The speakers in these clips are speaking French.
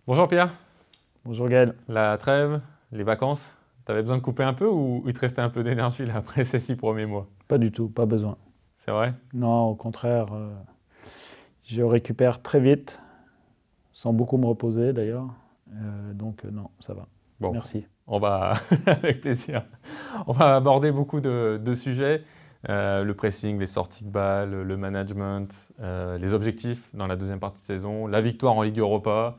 Bonjour Pierre, Bonjour Gaël. la trêve, les vacances, t'avais besoin de couper un peu ou il te restait un peu d'énergie là après ces 6 premiers mois? Pas du tout, pas besoin. C'est vrai? Non, au contraire, je récupère très vite, sans beaucoup me reposer d'ailleurs. Donc non, ça va. Bon, Merci. on va, avec plaisir, on va aborder beaucoup de sujets. Le pressing, les sorties de balles, le management, les objectifs dans la deuxième partie de saison, la victoire en Ligue Europa.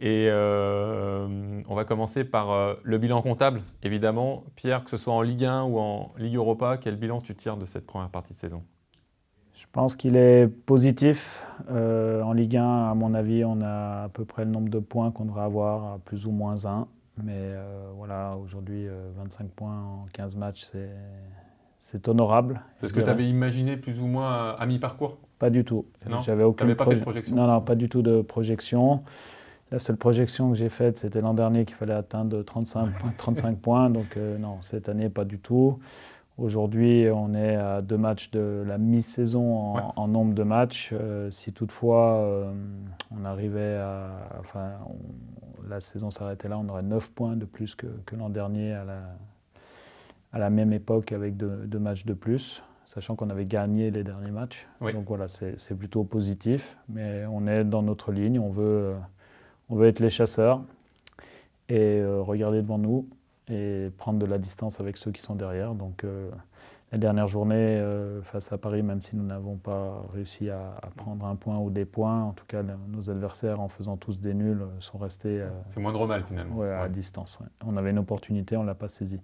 Et on va commencer par le bilan comptable, évidemment. Pierre, que ce soit en Ligue 1 ou en Ligue Europa, quel bilan tu tires de cette première partie de saison? Je pense qu'il est positif. En Ligue 1, à mon avis, on a à peu près le nombre de points qu'on devrait avoir, à plus ou moins un. Mais voilà, aujourd'hui, 25 points en 15 matchs, c'est honorable. C'est ce je que tu dirais. avais imaginé plus ou moins à mi-parcours? Pas du tout. Non? J'avais Tu n'avais aucune pas fait de projection? Non, non, pas du tout de projection. La seule projection que j'ai faite, c'était l'an dernier qu'il fallait atteindre 35 points. Donc non, cette année, pas du tout. Aujourd'hui, on est à 2 matchs de la mi-saison Ouais. en nombre de matchs. Si toutefois on arrivait à... Enfin, la saison s'arrêtait là, on aurait 9 points de plus que l'an dernier à la même époque avec 2 matchs de plus, sachant qu'on avait gagné les derniers matchs. Oui. Donc voilà, c'est plutôt positif. Mais on est dans notre ligne, on veut être les chasseurs et regarder devant nous et prendre de la distance avec ceux qui sont derrière. Donc la dernière journée face à Paris, même si nous n'avons pas réussi à prendre un point ou des points, en tout cas nos adversaires, en faisant tous des nuls, sont restés C'est moindre mal finalement. à Ouais. distance. Ouais. On avait une opportunité, on ne l'a pas saisie.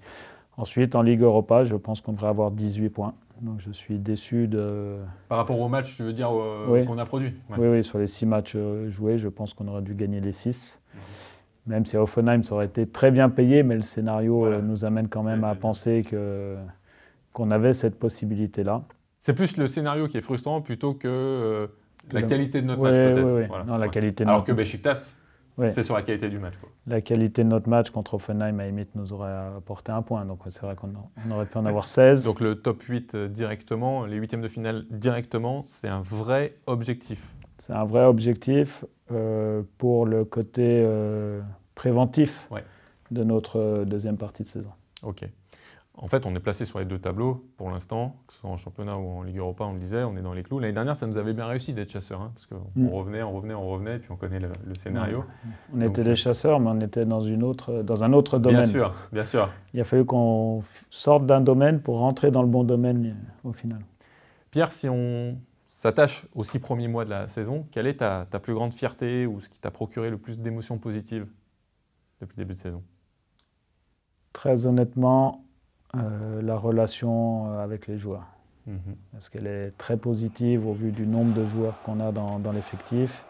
Ensuite, en Ligue Europa, je pense qu'on devrait avoir 18 points. Donc je suis déçu de... Par rapport au match, tu veux dire Oui. qu'on a produit? Ouais. Oui, sur les 6 matchs joués, je pense qu'on aurait dû gagner les 6. Même si à Hoffenheim, ça aurait été très bien payé, mais le scénario Voilà. nous amène quand même à penser qu'on avait cette possibilité-là. C'est plus le scénario qui est frustrant plutôt que la Le- qualité de notre Oui, match peut-être. oui, oui. Voilà. Non, la Ouais. qualité de Alors notre- que Beşiktaş, Ouais. c'est sur la qualité du match, quoi. La qualité de notre match contre Hoffenheim, à la limite, nous aurait apporté un point. Donc c'est vrai qu'on aurait pu en avoir 16. Donc le top 8 directement, les huitièmes de finale directement, c'est un vrai objectif. C'est un vrai objectif pour le côté préventif Ouais. de notre deuxième partie de saison. Ok. En fait, on est placé sur les deux tableaux pour l'instant, que ce soit en championnat ou en Ligue Europa, on le disait, on est dans les clous. L'année dernière, ça nous avait bien réussi d'être chasseurs, hein, parce qu'on revenait, et puis on connaît le scénario. On était des chasseurs, mais on était dans un autre domaine. Bien sûr, bien sûr. Il a fallu qu'on sorte d'un domaine pour rentrer dans le bon domaine au final. Pierre, si on s'attache aux 6 premiers mois de la saison, quelle est ta plus grande fierté ou ce qui t'a procuré le plus d'émotions positives depuis le début de saison? Très honnêtement, la relation avec les joueurs. Parce qu'elle est très positive au vu du nombre de joueurs qu'on a dans l'effectif.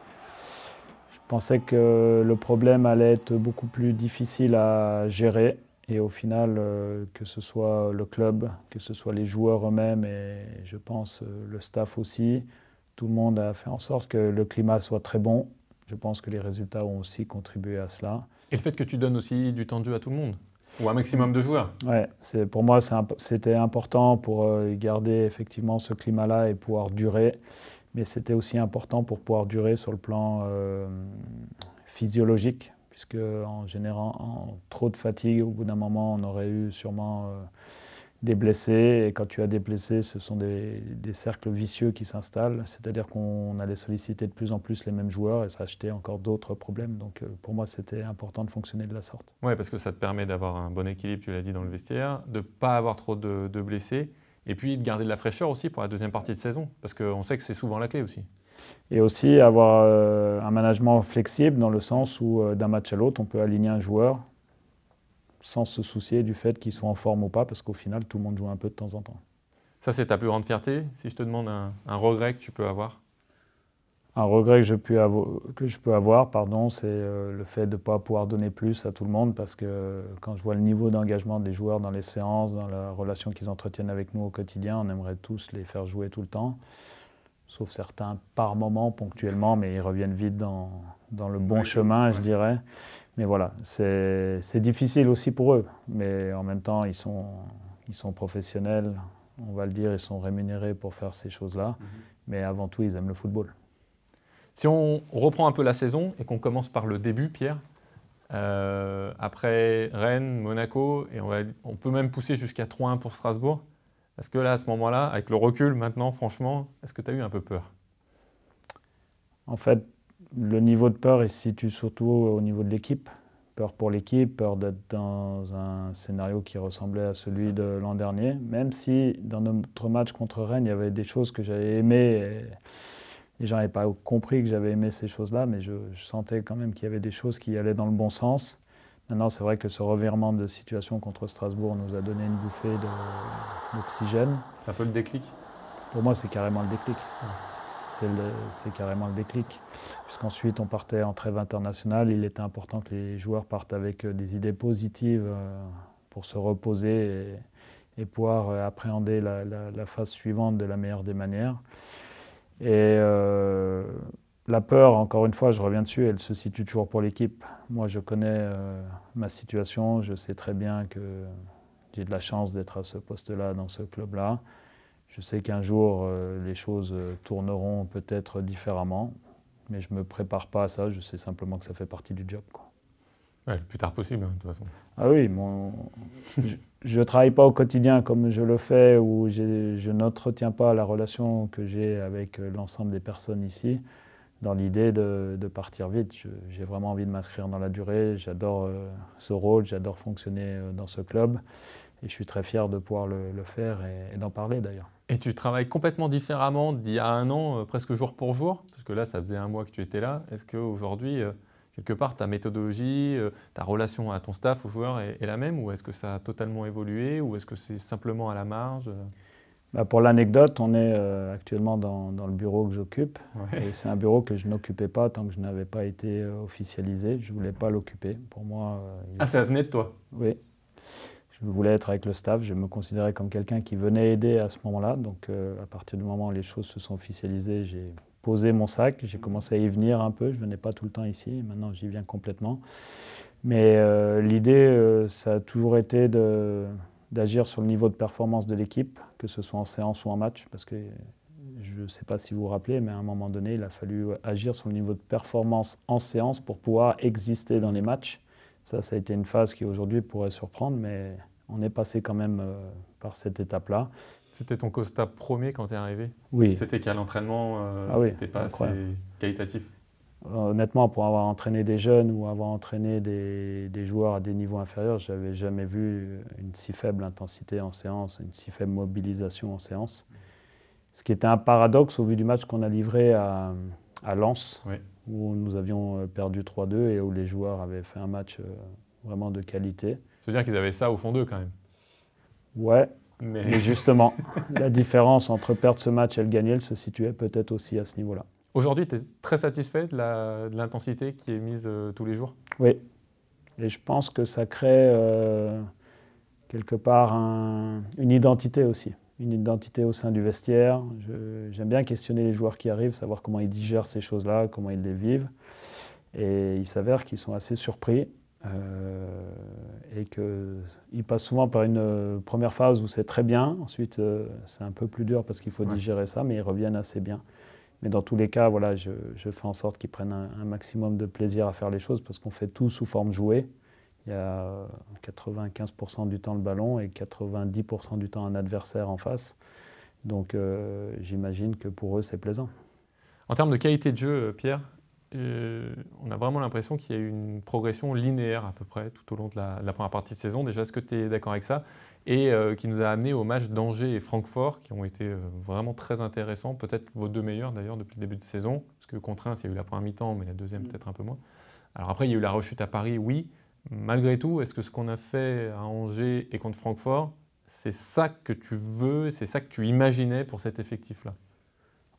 Je pensais que le problème allait être beaucoup plus difficile à gérer. Et au final, que ce soit le club, que ce soit les joueurs eux-mêmes et je pense le staff aussi, tout le monde a fait en sorte que le climat soit très bon. Je pense que les résultats ont aussi contribué à cela. Et le fait que tu donnes aussi du temps de jeu à tout le monde, ou un maximum de joueurs. Ouais, pour moi, c'était important pour garder effectivement ce climat-là et pouvoir durer. Mais c'était aussi important pour pouvoir durer sur le plan physiologique, puisque en générant trop de fatigue, au bout d'un moment, on aurait eu sûrement des blessés. Et quand tu as des blessés, ce sont des cercles vicieux qui s'installent. C'est-à-dire qu'on allait solliciter de plus en plus les mêmes joueurs et ça achetait encore d'autres problèmes. Donc pour moi, c'était important de fonctionner de la sorte. Oui, parce que ça te permet d'avoir un bon équilibre, tu l'as dit, dans le vestiaire, de ne pas avoir trop de blessés, et puis de garder de la fraîcheur aussi pour la deuxième partie de saison, parce qu'on sait que c'est souvent la clé aussi. Et aussi avoir un management flexible dans le sens où d'un match à l'autre, on peut aligner un joueur sans se soucier du fait qu'ils soient en forme ou pas, parce qu'au final, tout le monde joue un peu de temps en temps. Ça, c'est ta plus grande fierté? Si je te demande un regret que tu peux avoir? Un regret que je peux avoir, c'est le fait de ne pas pouvoir donner plus à tout le monde, parce que quand je vois le niveau d'engagement des joueurs dans les séances, dans la relation qu'ils entretiennent avec nous au quotidien, on aimerait tous les faire jouer tout le temps, sauf certains par moment, ponctuellement, mais ils reviennent vite dans le bon chemin, je dirais. Mais voilà, c'est difficile aussi pour eux, mais en même temps, ils sont professionnels, on va le dire, ils sont rémunérés pour faire ces choses-là, mais avant tout, ils aiment le football. Si on reprend un peu la saison et qu'on commence par le début, Pierre, après Rennes, Monaco, et on peut même pousser jusqu'à 3-1 pour Strasbourg. Est-ce que là, à ce moment-là, avec le recul maintenant, franchement, est-ce que tu as eu un peu peur? En fait, le niveau de peur, il se situe surtout au niveau de l'équipe. Peur pour l'équipe, peur d'être dans un scénario qui ressemblait à celui de l'an dernier. Même si dans notre match contre Rennes, il y avait des choses que j'avais aimées et je n'avais pas compris que j'avais aimé ces choses-là, mais je sentais quand même qu'il y avait des choses qui allaient dans le bon sens. Maintenant, c'est vrai que ce revirement de situation contre Strasbourg nous a donné une bouffée d'oxygène. C'est un peu le déclic? Pour moi, c'est carrément le déclic. C'est carrément le déclic. Puisqu'ensuite, on partait en trêve internationale. Il était important que les joueurs partent avec des idées positives pour se reposer et pouvoir appréhender la phase suivante de la meilleure des manières. Et la peur, encore une fois, je reviens dessus, elle se situe toujours pour l'équipe. Moi, je connais ma situation. Je sais très bien que j'ai de la chance d'être à ce poste-là, dans ce club-là. Je sais qu'un jour, les choses tourneront peut-être différemment, mais je ne me prépare pas à ça, je sais simplement que ça fait partie du job, quoi. Ouais, le plus tard possible, de toute façon. Ah oui, je ne travaille pas au quotidien comme je le fais, ou je n'entretiens pas la relation que j'ai avec l'ensemble des personnes ici, dans l'idée de partir vite. J'ai vraiment envie de m'inscrire dans la durée, j'adore ce rôle, j'adore fonctionner dans ce club, et je suis très fier de pouvoir le faire et d'en parler d'ailleurs. Et tu travailles complètement différemment d'il y a un an, presque jour pour jour, parce que là, ça faisait un mois que tu étais là. Est-ce qu'aujourd'hui, quelque part, ta méthodologie, ta relation à ton staff, aux joueurs est la même, ou est-ce que ça a totalement évolué, ou est-ce que c'est simplement à la marge? Pour l'anecdote, on est actuellement dans le bureau que j'occupe. Ouais. Et c'est un bureau que je n'occupais pas tant que je n'avais pas été officialisé. Je ne voulais pas l'occuper. Pour moi, ça venait de toi? Oui. Je voulais être avec le staff. Je me considérais comme quelqu'un qui venait aider à ce moment-là. Donc, à partir du moment où les choses se sont officialisées, j'ai posé mon sac. J'ai commencé à y venir un peu. Je ne venais pas tout le temps ici. Maintenant, j'y viens complètement. Mais l'idée, ça a toujours été d'agir sur le niveau de performance de l'équipe, que ce soit en séance ou en match, parce que je ne sais pas si vous vous rappelez, mais à un moment donné, il a fallu agir sur le niveau de performance en séance pour pouvoir exister dans les matchs. Ça a été une phase qui aujourd'hui pourrait surprendre, mais on est passé quand même par cette étape-là. C'était ton constat premier quand tu es arrivé? Oui. C'était qu'à l'entraînement, c'était pas incroyable. assez qualitatif? Honnêtement, pour avoir entraîné des jeunes ou avoir entraîné des joueurs à des niveaux inférieurs, je n'avais jamais vu une si faible intensité en séance, une si faible mobilisation en séance. Ce qui était un paradoxe au vu du match qu'on a livré à Lens, oui, où nous avions perdu 3-2 et où les joueurs avaient fait un match vraiment de qualité. Ça veut dire qu'ils avaient ça au fond d'eux quand même? Ouais, mais justement, la différence entre perdre ce match et le gagner, elle se situait peut-être aussi à ce niveau-là. Aujourd'hui, tu es très satisfait de l'intensité qui est mise tous les jours? Oui, et je pense que ça crée quelque part une identité aussi, une identité au sein du vestiaire. J'aime bien questionner les joueurs qui arrivent, savoir comment ils digèrent ces choses-là, comment ils les vivent. Et il s'avère qu'ils sont assez surpris et qu'ils passent souvent par une première phase où c'est très bien. Ensuite, c'est un peu plus dur parce qu'il faut digérer ça, mais ils reviennent assez bien. Mais dans tous les cas, voilà, je fais en sorte qu'ils prennent un maximum de plaisir à faire les choses parce qu'on fait tout sous forme jouée. Il y a 95% du temps le ballon et 90% du temps un adversaire en face. Donc j'imagine que pour eux, c'est plaisant. En termes de qualité de jeu, Pierre, on a vraiment l'impression qu'il y a eu une progression linéaire à peu près tout au long de la première partie de saison. Déjà, est-ce que tu es d'accord avec ça? Et qui nous a amené au match d'Angers et Francfort, qui ont été vraiment très intéressants, peut-être vos deux meilleurs d'ailleurs depuis le début de saison, parce que contre Reims, il y a eu la première mi-temps, mais la deuxième peut-être un peu moins. Alors après, il y a eu la rechute à Paris, oui. Malgré tout, est-ce que ce qu'on a fait à Angers et contre Francfort, c'est ça que tu veux, c'est ça que tu imaginais pour cet effectif-là?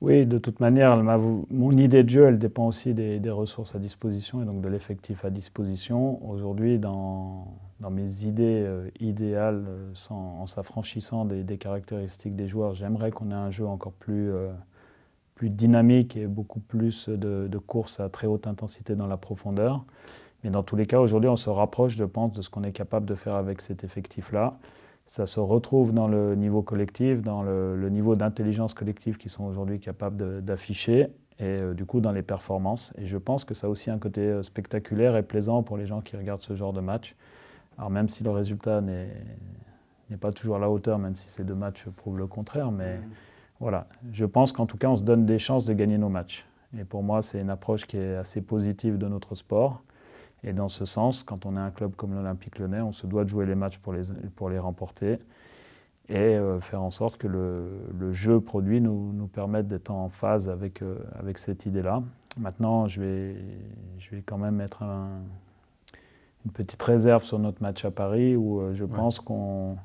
Oui, de toute manière, mon idée de jeu, elle dépend aussi des ressources à disposition et donc de l'effectif à disposition. Aujourd'hui, dans mes idées idéales, en s'affranchissant des caractéristiques des joueurs, j'aimerais qu'on ait un jeu encore plus dynamique et beaucoup plus de courses à très haute intensité dans la profondeur. Mais dans tous les cas, aujourd'hui, on se rapproche, je pense, de ce qu'on est capable de faire avec cet effectif-là. Ça se retrouve dans le niveau collectif, dans le niveau d'intelligence collective qu'ils sont aujourd'hui capables d'afficher. et du coup dans les performances. Et je pense que ça a aussi un côté spectaculaire et plaisant pour les gens qui regardent ce genre de match. Alors même si le résultat n'est pas toujours à la hauteur, même si ces deux matchs prouvent le contraire, mais voilà, je pense qu'en tout cas on se donne des chances de gagner nos matchs. Et pour moi c'est une approche qui est assez positive de notre sport. Et dans ce sens, quand on est un club comme l'Olympique Lyonnais, on se doit de jouer les matchs pour les remporter et faire en sorte que le jeu produit nous permette d'être en phase avec cette idée-là. Maintenant, je vais quand même mettre une petite réserve sur notre match à Paris où je pense qu'on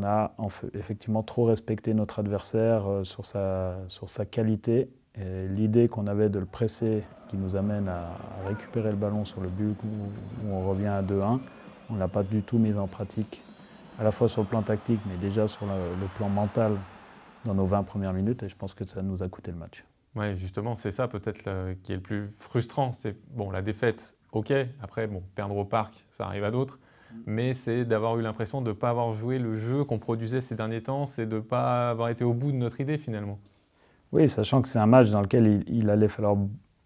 a effectivement trop respecté notre adversaire sur sa qualité. Et l'idée qu'on avait de le presser, qui nous amène à récupérer le ballon sur le but où on revient à 2-1, on ne l'a pas du tout mise en pratique, à la fois sur le plan tactique, mais déjà sur le plan mental dans nos 20 premières minutes, et je pense que ça nous a coûté le match. Oui, justement, c'est ça peut-être qui est le plus frustrant. C'est bon, la défaite, ok, après, bon, perdre au parc, ça arrive à d'autres, mais c'est d'avoir eu l'impression de ne pas avoir joué le jeu qu'on produisait ces derniers temps, c'est de ne pas avoir été au bout de notre idée finalement. Oui, sachant que c'est un match dans lequel il allait falloir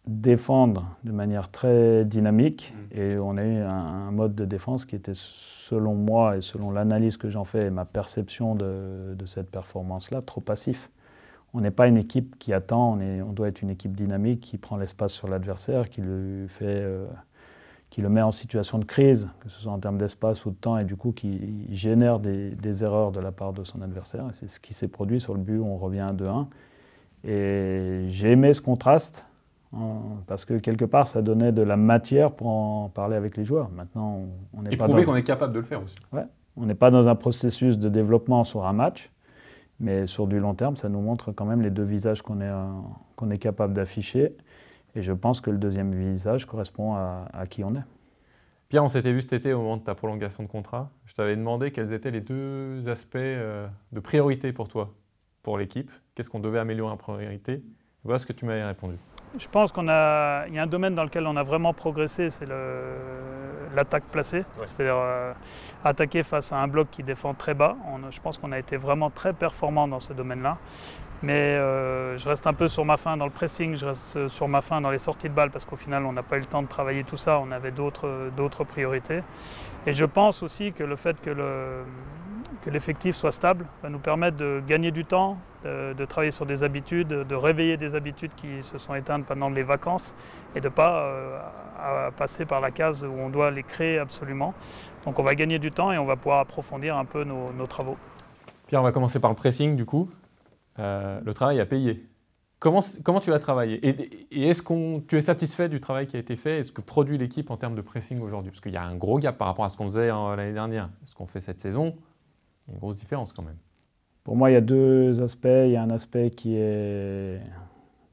défendre de manière très dynamique et on a eu un mode de défense qui était, selon moi et selon l'analyse que j'en fais et ma perception de cette performance-là, trop passif. On n'est pas une équipe qui attend, on doit être une équipe dynamique qui prend l'espace sur l'adversaire, qui le met en situation de crise, que ce soit en termes d'espace ou de temps, et du coup qui génère des erreurs de la part de son adversaire. Et c'est ce qui s'est produit sur le but où on revient à 2-1. Et j'ai aimé ce contraste, parce que quelque part, ça donnait de la matière pour en parler avec les joueurs. Maintenant, on n'est pas prouver qu'on est capable de le faire aussi. Ouais, on n'est pas dans un processus de développement sur un match, mais sur du long terme, ça nous montre quand même les deux visages qu'on est capable d'afficher. Et je pense que le deuxième visage correspond à qui on est. Pierre, on s'était vu cet été au moment de ta prolongation de contrat. Je t'avais demandé quels étaient les deux aspects de priorité pour toi, pour l'équipe. Qu'est-ce qu'on devait améliorer en priorité? Voilà ce que tu m'avais répondu. Je pense qu'il y a un domaine dans lequel on a vraiment progressé, c'est l'attaque placée. Ouais. C'est-à-dire attaquer face à un bloc qui défend très bas. Je pense qu'on a été vraiment très performant dans ce domaine-là. Mais je reste un peu sur ma faim dans le pressing, je reste sur ma faim dans les sorties de balles parce qu'au final on n'a pas eu le temps de travailler tout ça, on avait d'autres priorités. Et je pense aussi que le fait que l'effectif soit stable va nous permettre de gagner du temps, de travailler sur des habitudes, de réveiller des habitudes qui se sont éteintes pendant les vacances et de ne pas passer par la case où on doit les créer absolument. Donc on va gagner du temps et on va pouvoir approfondir un peu nos travaux. Pierre, on va commencer par le pressing du coup. Le travail a payé. Comment tu as travaillé? Et est-ce que tu es satisfait du travail qui a été fait? Est-ce que produit l'équipe en termes de pressing aujourd'hui? Parce qu'il y a un gros gap par rapport à ce qu'on faisait l'année dernière. Ce qu'on fait cette saison, il y a une grosse différence quand même. Pour moi, il y a deux aspects. Il y a un aspect qui est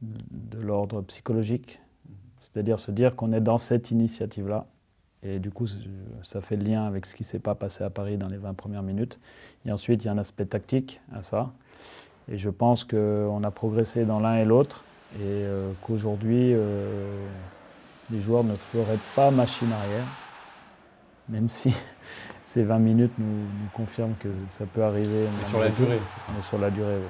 de l'ordre psychologique, c'est-à-dire se dire qu'on est dans cette initiative-là. Et du coup, ça fait le lien avec ce qui ne s'est pas passé à Paris dans les 20 premières minutes. Et ensuite, il y a un aspect tactique à ça. Et je pense qu'on a progressé dans l'un et l'autre et qu'aujourd'hui, les joueurs ne feraient pas machine arrière, même si ces 20 minutes nous confirment que ça peut arriver. Mais sur la durée. Mais sur la durée, oui.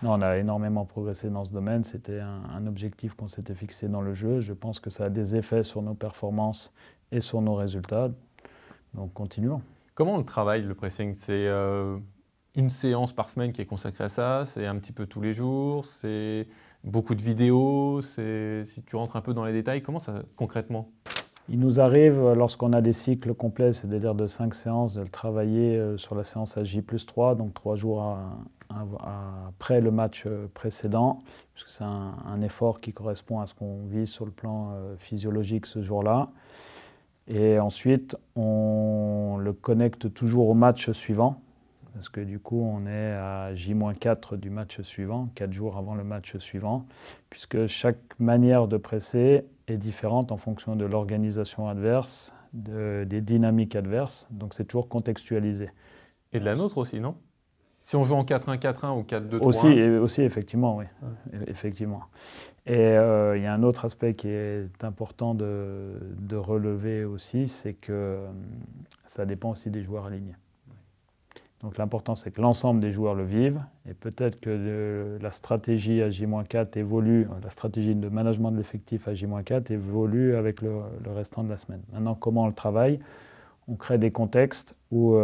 Non, on a énormément progressé dans ce domaine. C'était un objectif qu'on s'était fixé dans le jeu. Je pense que ça a des effets sur nos performances et sur nos résultats. Donc continuons. Comment on travaille le pressing? C'est une séance par semaine qui est consacrée à ça, c'est un petit peu tous les jours, c'est beaucoup de vidéos, si tu rentres un peu dans les détails, comment ça concrètement? Il nous arrive, lorsqu'on a des cycles complets, c'est-à-dire de 5 séances, de le travailler sur la séance à J+3, donc 3 jours après le match précédent, puisque c'est un effort qui correspond à ce qu'on vise sur le plan physiologique ce jour-là. Et ensuite, on le connecte toujours au match suivant, parce que du coup, on est à J-4 du match suivant, 4 jours avant le match suivant, puisque chaque manière de presser est différente en fonction de l'organisation adverse, des dynamiques adverses, donc c'est toujours contextualisé. Et de la nôtre aussi, non? Si on joue en 4-1-4-1 ou 4-2-3-1 aussi, effectivement, oui. Ouais. Effectivement. Et il y a un autre aspect qui est important de relever aussi, c'est que ça dépend aussi des joueurs alignés. Donc l'important, c'est que l'ensemble des joueurs le vivent. Et peut-être que la stratégie à J-4 évolue, la stratégie de management de l'effectif à J-4 évolue avec le restant de la semaine. Maintenant, comment on le travaille? On crée des contextes où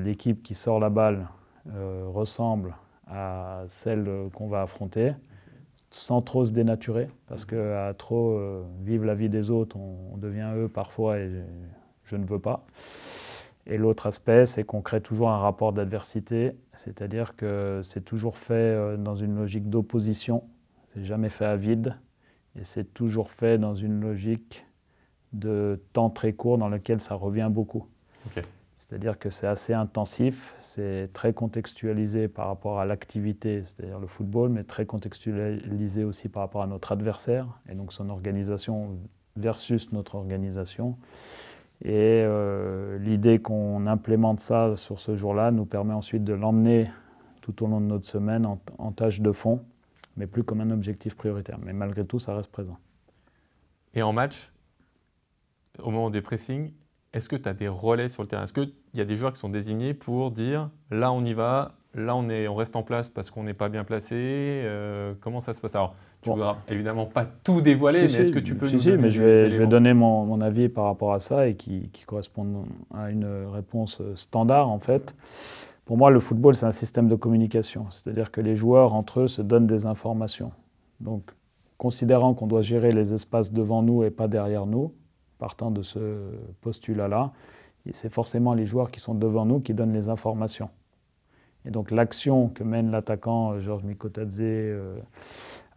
l'équipe qui sort la balle ressemble à celle qu'on va affronter, sans trop se dénaturer, parce qu'à trop vivre la vie des autres, on devient eux parfois et je ne veux pas. Et l'autre aspect, c'est qu'on crée toujours un rapport d'adversité, c'est-à-dire que c'est toujours fait dans une logique d'opposition, c'est jamais fait à vide, et c'est toujours fait dans une logique de temps très court dans lequel ça revient beaucoup. Okay. C'est-à-dire que c'est assez intensif, c'est très contextualisé par rapport à l'activité, c'est-à-dire le football, mais très contextualisé aussi par rapport à notre adversaire, et donc son organisation versus notre organisation. Et l'idée qu'on implémente ça sur ce jour-là nous permet ensuite de l'emmener tout au long de notre semaine en tâche de fond, mais plus comme un objectif prioritaire. Mais malgré tout, ça reste présent. Et en match, au moment des pressings, est-ce que tu as des relais sur le terrain? Est-ce qu'il y a des joueurs qui sont désignés pour dire là on y va, là on reste en place parce qu'on n'est pas bien placé? Comment ça se passe? Alors, tu ne voudras évidemment pas tout dévoiler, mais est-ce que tu peux nous donner mais je vais donner mon avis par rapport à ça et qui correspond à une réponse standard en fait. Pour moi, le football, c'est un système de communication. C'est-à-dire que les joueurs, entre eux, se donnent des informations. Donc, considérant qu'on doit gérer les espaces devant nous et pas derrière nous, partant de ce postulat-là, c'est forcément les joueurs qui sont devant nous qui donnent les informations. Et donc l'action que mène l'attaquant Georges Mikotadze,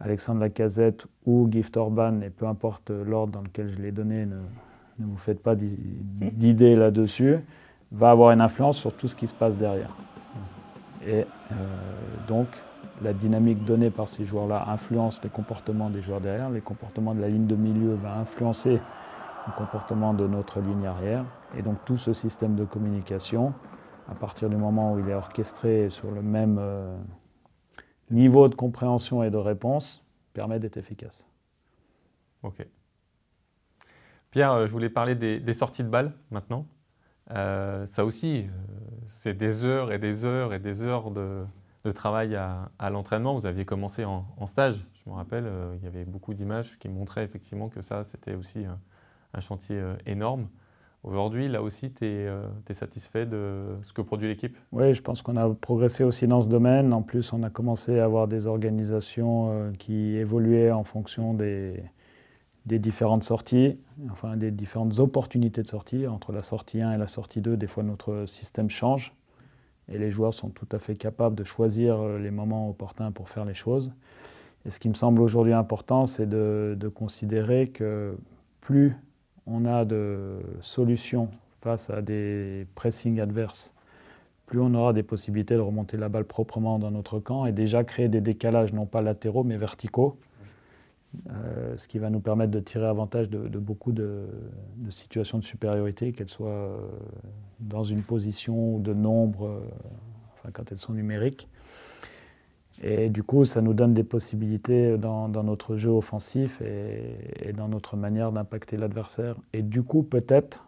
Alexandre Lacazette ou Gift Orban, et peu importe l'ordre dans lequel je l'ai donné, ne vous faites pas d'idées là-dessus, va avoir une influence sur tout ce qui se passe derrière. Et donc la dynamique donnée par ces joueurs-là influence les comportements des joueurs derrière, les comportements de la ligne de milieu va influencer le comportement de notre ligne arrière. Et donc tout ce système de communication, à partir du moment où il est orchestré sur le même niveau de compréhension et de réponse, permet d'être efficace. Ok. Pierre, je voulais parler des sorties de balles maintenant. Ça aussi, c'est des heures et des heures et des heures de travail à l'entraînement. Vous aviez commencé en stage, je me rappelle, il y avait beaucoup d'images qui montraient effectivement que ça, c'était aussi un chantier énorme. Aujourd'hui, là aussi, tu es satisfait de ce que produit l'équipe? Oui, je pense qu'on a progressé aussi dans ce domaine. En plus, on a commencé à avoir des organisations qui évoluaient en fonction des différentes sorties, enfin des différentes opportunités de sortie. Entre la sortie 1 et la sortie 2, des fois notre système change et les joueurs sont tout à fait capables de choisir les moments opportuns pour faire les choses. Et ce qui me semble aujourd'hui important, c'est de considérer que plus on a de solutions face à des pressings adverses, plus on aura des possibilités de remonter la balle proprement dans notre camp et déjà créer des décalages, non pas latéraux, mais verticaux, ce qui va nous permettre de tirer avantage de beaucoup de situations de supériorité, qu'elles soient dans une position ou de nombre, enfin quand elles sont numériques. Et du coup, ça nous donne des possibilités dans notre jeu offensif et dans notre manière d'impacter l'adversaire. Et du coup, peut-être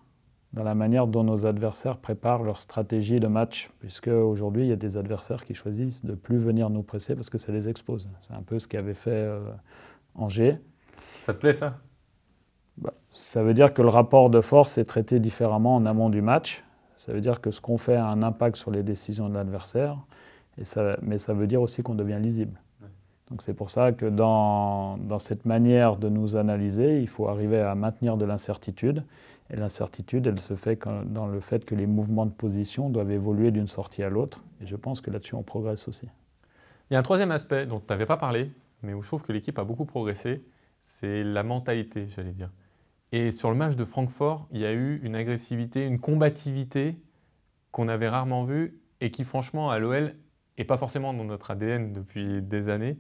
dans la manière dont nos adversaires préparent leur stratégie de match, puisque aujourd'hui, il y a des adversaires qui choisissent de ne plus venir nous presser parce que ça les expose. C'est un peu ce qu'avait fait Angers. Ça te plaît, ça? Ça veut dire que le rapport de force est traité différemment en amont du match. Ça veut dire que ce qu'on fait a un impact sur les décisions de l'adversaire. Mais ça veut dire aussi qu'on devient lisible. Ouais. Donc c'est pour ça que dans cette manière de nous analyser, il faut arriver à maintenir de l'incertitude. Et l'incertitude, elle se fait dans le fait que les mouvements de position doivent évoluer d'une sortie à l'autre. Et je pense que là-dessus, on progresse aussi. Il y a un troisième aspect dont tu n'avais pas parlé, mais où je trouve que l'équipe a beaucoup progressé, c'est la mentalité, j'allais dire. Et sur le match de Francfort, il y a eu une agressivité, une combativité qu'on avait rarement vue et qui, franchement, à l'OL, et pas forcément dans notre ADN depuis des années.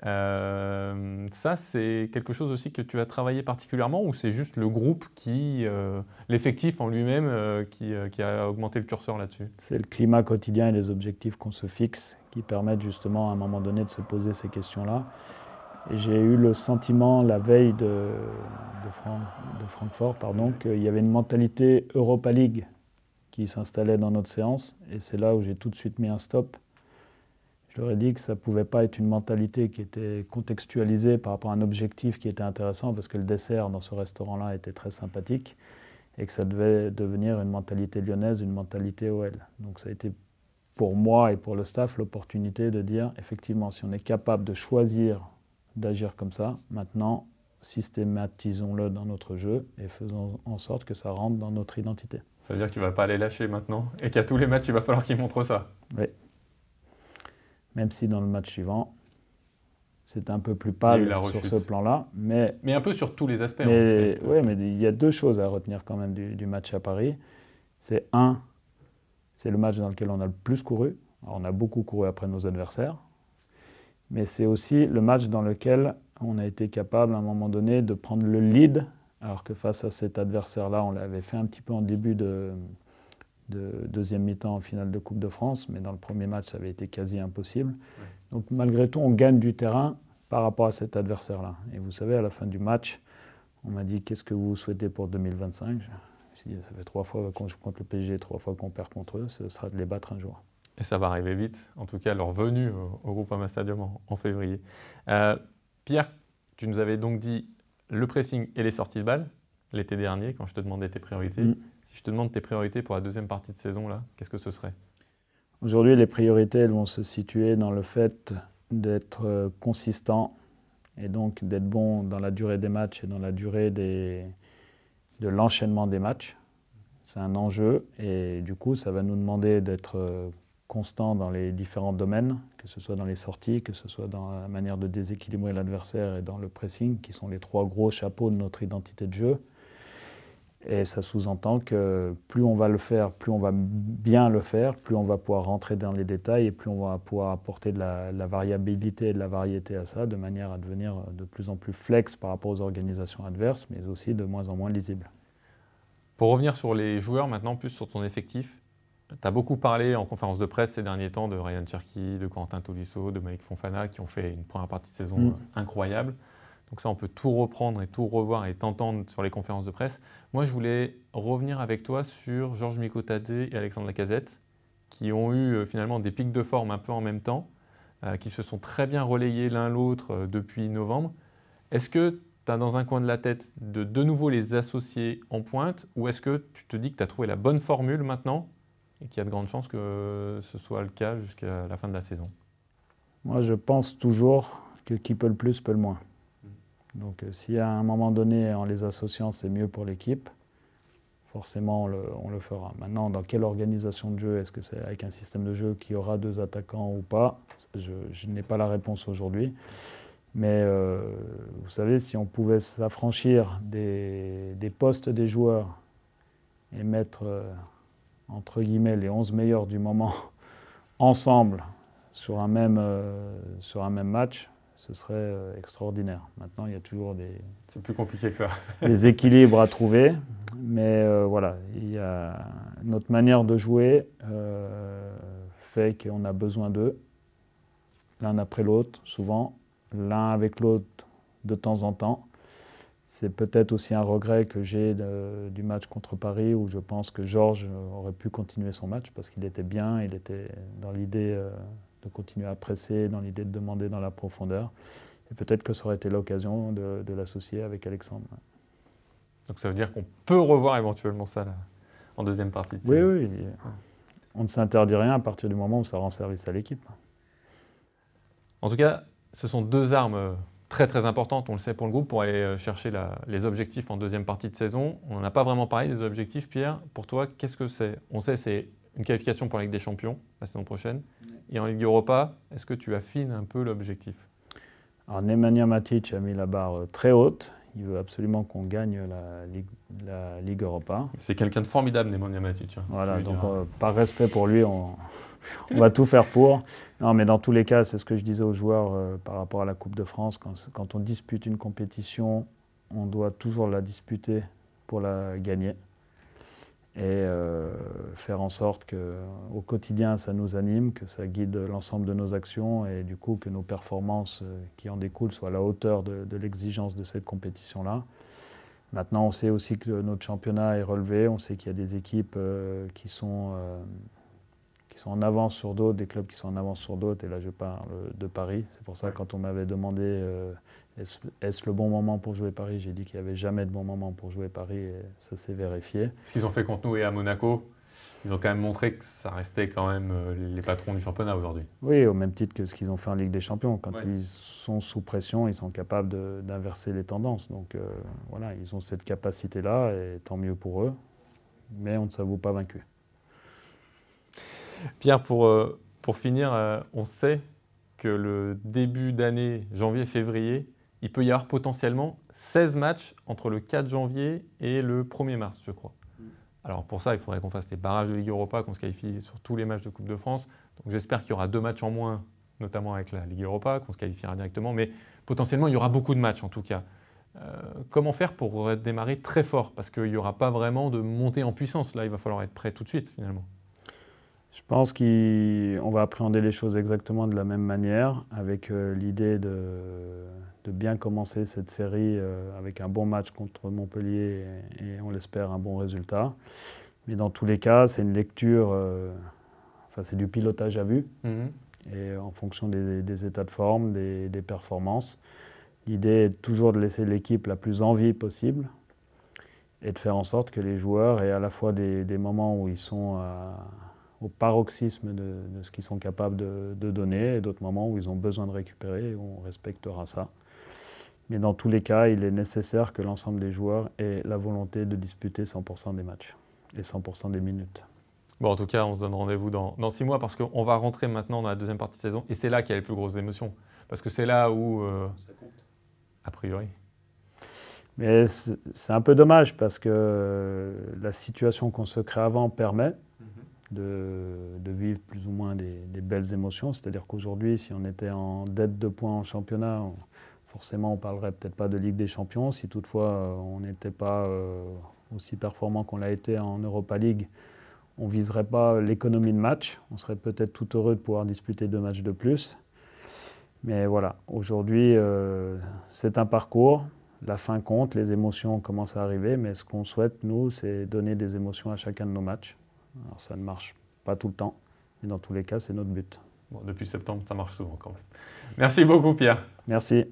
Ça, c'est quelque chose aussi que tu as travaillé particulièrement ou c'est juste le groupe l'effectif en lui-même qui a augmenté le curseur là-dessus? C'est le climat quotidien et les objectifs qu'on se fixe qui permettent justement à un moment donné de se poser ces questions-là. Et j'ai eu le sentiment la veille de Francfort qu'il y avait une mentalité Europa League qui s'installaient dans notre séance. Et c'est là où j'ai tout de suite mis un stop. Je leur ai dit que ça ne pouvait pas être une mentalité qui était contextualisée par rapport à un objectif qui était intéressant, parce que le dessert dans ce restaurant-là était très sympathique, et que ça devait devenir une mentalité lyonnaise, une mentalité OL. Donc ça a été pour moi et pour le staff l'opportunité de dire, effectivement, si on est capable de choisir d'agir comme ça, maintenant, systématisons-le dans notre jeu et faisons en sorte que ça rentre dans notre identité. Ça veut dire que tu ne vas pas les lâcher maintenant et qu'à tous les matchs, il va falloir qu'ils montrent ça. Oui. Même si dans le match suivant, c'est un peu plus pâle sur ce plan-là. Mais un peu sur tous les aspects. Oui, mais il y a deux choses à retenir quand même du match à Paris. C'est c'est le match dans lequel on a le plus couru. Alors, on a beaucoup couru après nos adversaires. Mais c'est aussi le match dans lequel on a été capable à un moment donné de prendre le lead, alors que face à cet adversaire-là, on l'avait fait un petit peu en début de deuxième mi-temps en finale de Coupe de France, mais dans le premier match, ça avait été quasi impossible. Ouais. Donc malgré tout, on gagne du terrain par rapport à cet adversaire-là. Et vous savez, à la fin du match, on m'a dit « Qu'est-ce que vous souhaitez pour 2025 ?» J'ai dit « Ça fait 3 fois qu'on joue contre le PSG, 3 fois qu'on perd contre eux, ce sera de les battre un jour. » Et ça va arriver vite, en tout cas leur venue au Groupama Stadium en février. Pierre, tu nous avais donc dit le pressing et les sorties de balles l'été dernier, quand je te demandais tes priorités. Si je te demande tes priorités pour la deuxième partie de saison, là, qu'est-ce que ce serait? Aujourd'hui, les priorités elles vont se situer dans le fait d'être consistant et donc d'être bon dans la durée des matchs et dans la durée de l'enchaînement des matchs. C'est un enjeu et du coup, ça va nous demander d'être constant dans les différents domaines, que ce soit dans les sorties, que ce soit dans la manière de déséquilibrer l'adversaire et dans le pressing, qui sont les 3 gros chapeaux de notre identité de jeu. Et ça sous-entend que plus on va le faire, plus on va bien le faire, plus on va pouvoir rentrer dans les détails et plus on va pouvoir apporter de la variabilité et de la variété à ça, de manière à devenir de plus en plus flex par rapport aux organisations adverses, mais aussi de moins en moins lisible. Pour revenir sur les joueurs maintenant, plus sur ton effectif, tu as beaucoup parlé en conférence de presse ces derniers temps de Ryan Cherki, de Corentin Tolisso, de Malik Fofana qui ont fait une première partie de saison incroyable. Donc ça, on peut tout reprendre et tout revoir et t'entendre sur les conférences de presse. Moi, je voulais revenir avec toi sur Georges Mikotadze et Alexandre Lacazette, qui ont eu finalement des pics de forme un peu en même temps, qui se sont très bien relayés l'un l'autre depuis novembre. Est-ce que tu as dans un coin de la tête de nouveau les associer en pointe, ou est-ce que tu te dis que tu as trouvé la bonne formule maintenant et qu'il y a de grandes chances que ce soit le cas jusqu'à la fin de la saison? Moi, je pense toujours que qui peut le plus peut le moins. Donc si à un moment donné, en les associant, c'est mieux pour l'équipe, forcément on le fera. Maintenant, dans quelle organisation de jeu? Est-ce que c'est avec un système de jeu qui aura 2 attaquants ou pas? Je n'ai pas la réponse aujourd'hui. Mais vous savez, si on pouvait s'affranchir des postes des joueurs et mettre, entre guillemets, les 11 meilleurs du moment ensemble sur un même match, ce serait extraordinaire. Maintenant, il y a toujours c'est plus compliqué que ça. des équilibres à trouver. Mais voilà, notre manière de jouer fait qu'on a besoin d'eux, l'un après l'autre, souvent, l'un avec l'autre de temps en temps. C'est peut-être aussi un regret que j'ai du match contre Paris, où je pense que Georges aurait pu continuer son match parce qu'il était bien, il était dans l'idée de continuer à presser, dans l'idée de demander dans la profondeur. Et peut-être que ça aurait été l'occasion de l'associer avec Alexandre. Donc ça veut dire qu'on peut revoir éventuellement ça là, en deuxième partie. Oui. On ne s'interdit rien à partir du moment où ça rend service à l'équipe. En tout cas, ce sont 2 armes très très importantes, on le sait pour le groupe, pour aller chercher les objectifs en deuxième partie de saison. On n'en a pas vraiment parlé des objectifs, Pierre. Pour toi, qu'est-ce que c'est? On sait c'est une qualification pour la Ligue des Champions la saison prochaine. Et en Ligue Europa, est-ce que tu affines un peu l'objectif? Alors Nemanja Matic a mis la barre très haute. Il veut absolument qu'on gagne la Ligue Europa. C'est quelqu'un de formidable, Nemanja Matic. Voilà, donc par respect pour lui, on va tout faire pour. Non, mais dans tous les cas, c'est ce que je disais aux joueurs par rapport à la Coupe de France. Quand on dispute une compétition, on doit toujours la disputer pour la gagner. Et faire en sorte qu'au quotidien, ça nous anime, que ça guide l'ensemble de nos actions et du coup que nos performances qui en découlent soient à la hauteur de l'exigence de cette compétition-là. Maintenant, on sait aussi que notre championnat est relevé. On sait qu'il y a des équipes qui sont en avance sur d'autres, des clubs qui sont en avance sur d'autres. Et là, je parle de Paris. C'est pour ça que quand on m'avait demandé est-ce le bon moment pour jouer Paris, j'ai dit qu'il n'y avait jamais de bon moment pour jouer Paris et ça s'est vérifié. Ce qu'ils ont fait contre nous et à Monaco, ils ont quand même montré que ça restait quand même les patrons du championnat aujourd'hui. Oui, au même titre que ce qu'ils ont fait en Ligue des Champions. Quand ils sont sous pression, ils sont capables d'inverser les tendances. Donc voilà, ils ont cette capacité-là et tant mieux pour eux. Mais on ne s'avoue pas vaincu. Pierre, pour finir, on sait que le début d'année, janvier-février, il peut y avoir potentiellement 16 matchs entre le 4 janvier et le 1er mars, je crois. Alors pour ça, il faudrait qu'on fasse des barrages de Ligue Europa, qu'on se qualifie sur tous les matchs de Coupe de France. Donc j'espère qu'il y aura 2 matchs en moins, notamment avec la Ligue Europa, qu'on se qualifiera directement. Mais potentiellement, il y aura beaucoup de matchs en tout cas. Comment faire pour démarrer très fort? Parce qu'il n'y aura pas vraiment de montée en puissance. Là, il va falloir être prêt tout de suite finalement. Je pense qu'on va appréhender les choses exactement de la même manière, avec l'idée de bien commencer cette série avec un bon match contre Montpellier et on l'espère un bon résultat. Mais dans tous les cas, c'est une lecture, c'est du pilotage à vue, et en fonction des états de forme, des performances. L'idée est toujours de laisser l'équipe la plus en vie possible et de faire en sorte que les joueurs aient à la fois des moments où ils sont au paroxysme de ce qu'ils sont capables de donner et d'autres moments où ils ont besoin de récupérer et où on respectera ça. Mais dans tous les cas, il est nécessaire que l'ensemble des joueurs aient la volonté de disputer 100% des matchs et 100% des minutes. Bon, en tout cas, on se donne rendez-vous dans 6 mois parce qu'on va rentrer maintenant dans la deuxième partie de saison et c'est là qu'il y a les plus grosses émotions. Parce que c'est là où, ça compte. A priori. Mais c'est un peu dommage parce que la situation qu'on se crée avant permet de vivre plus ou moins des belles émotions. C'est-à-dire qu'aujourd'hui, si on était en dette de points en championnat, forcément on ne parlerait peut-être pas de Ligue des Champions. Si toutefois on n'était pas aussi performant qu'on l'a été en Europa League, on ne viserait pas l'économie de match. On serait peut-être tout heureux de pouvoir disputer 2 matchs de plus. Mais voilà, aujourd'hui, c'est un parcours. La fin compte, les émotions commencent à arriver, mais ce qu'on souhaite, nous, c'est donner des émotions à chacun de nos matchs. Alors ça ne marche pas tout le temps, mais dans tous les cas, c'est notre but. Bon, depuis septembre, ça marche souvent quand même. Merci beaucoup, Pierre. Merci.